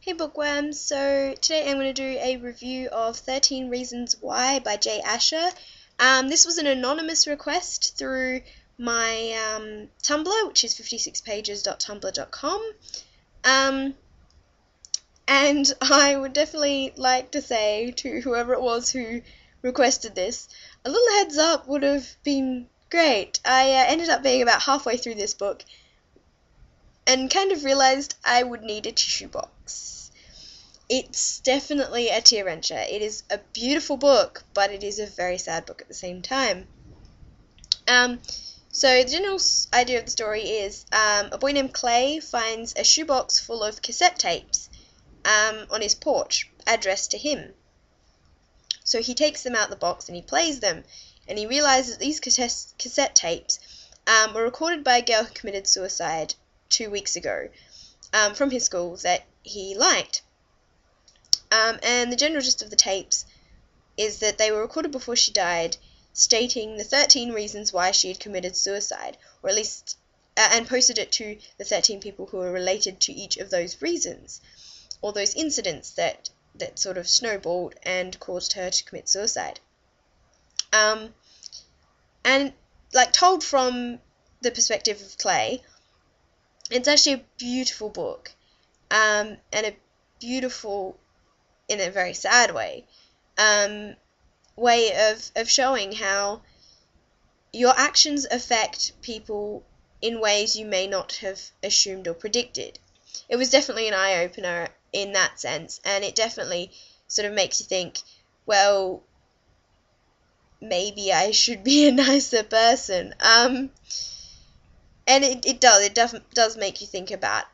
Hey bookworms, so today I'm going to do a review of 13 Reasons Why by J. Asher. This was an anonymous request through my Tumblr, which is 56pages.tumblr.com. And I would definitely like to say to whoever it was who requested this, a little heads up would have been great. I ended up being about halfway through this book and kind of realized I would need a tissue box. It's definitely a tear-wrencher. It is a beautiful book, but it is a very sad book at the same time. So the general idea of the story is a boy named Clay finds a shoebox full of cassette tapes on his porch, addressed to him. So he takes them out of the box and he plays them, and he realizes that these cassette tapes were recorded by a girl who committed suicide 2 weeks ago from his school that he liked. And the general gist of the tapes is that they were recorded before she died, stating the 13 reasons why she had committed suicide, or at least, and posted it to the 13 people who were related to each of those reasons, or those incidents that sort of snowballed and caused her to commit suicide. And, like, told from the perspective of Clay, it's actually a beautiful book, and a beautiful, in a very sad way, way of showing how your actions affect people in ways you may not have assumed or predicted. It was definitely an eye-opener in that sense, and it definitely sort of makes you think, well, maybe I should be a nicer person. And it does make you think about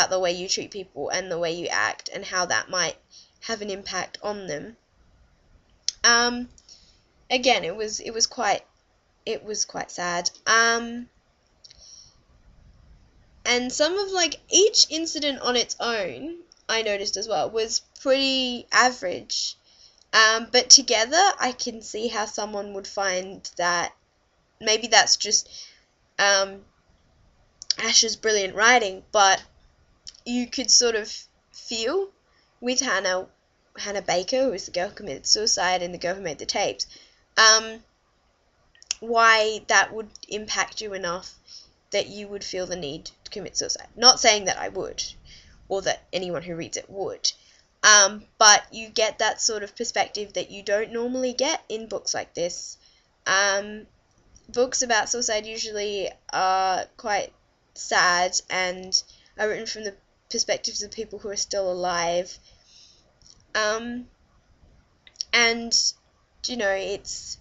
the way you treat people and the way you act and how that might have an impact on them. Again, it was quite sad. And some of, like, each incident on its own, I noticed as well, was pretty average. But together, I can see how someone would find that maybe that's just Asher's brilliant writing, but you could sort of feel with Hannah Baker, who was the girl who committed suicide and the girl who made the tapes, why that would impact you enough that you would feel the need to commit suicide. Not saying that I would, or that anyone who reads it would, but you get that sort of perspective that you don't normally get in books like this. Books about suicide usually are quite sad and are written from the perspectives of people who are still alive. And, you know, it's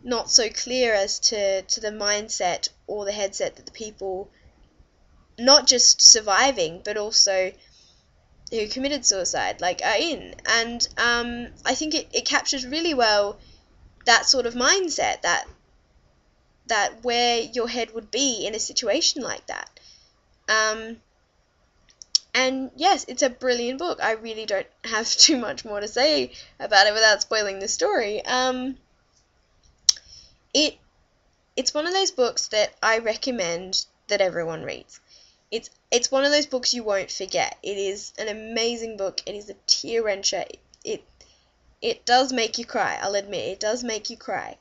not so clear as to the mindset or the headset that the people, not just surviving, but also who committed suicide, like, are in. And I think it captures really well that sort of mindset, that where your head would be in a situation like that. And yes, it's a brilliant book. I really don't have too much more to say about it without spoiling the story. It's one of those books that I recommend that everyone reads. It's one of those books you won't forget. It is an amazing book. It is a tear-wrencher. It does make you cry, I'll admit. It does make you cry.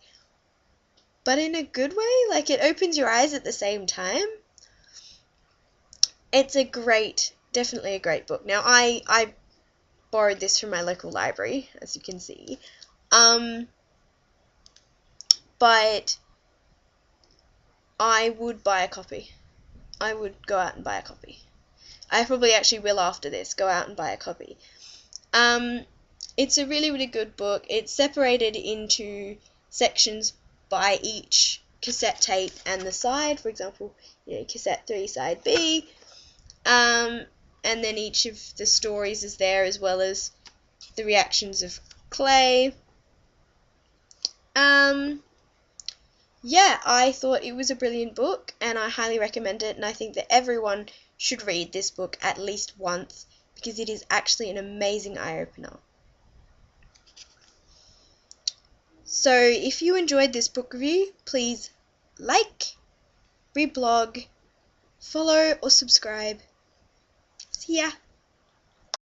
But in a good way, like, it opens your eyes at the same time. It's definitely a great book. Now, I borrowed this from my local library, as you can see. But I would buy a copy. I would go out and buy a copy. I probably actually will after this, go out and buy a copy. It's a really, really good book. It's separated into sections by each cassette tape and the side. For example, cassette 3, side B. And then each of the stories is there, as well as the reactions of Clay. Yeah, I thought it was a brilliant book, and I highly recommend it, and I think that everyone should read this book at least once, because it is actually an amazing eye-opener. So, if you enjoyed this book review, please like, reblog, follow, or subscribe. See ya!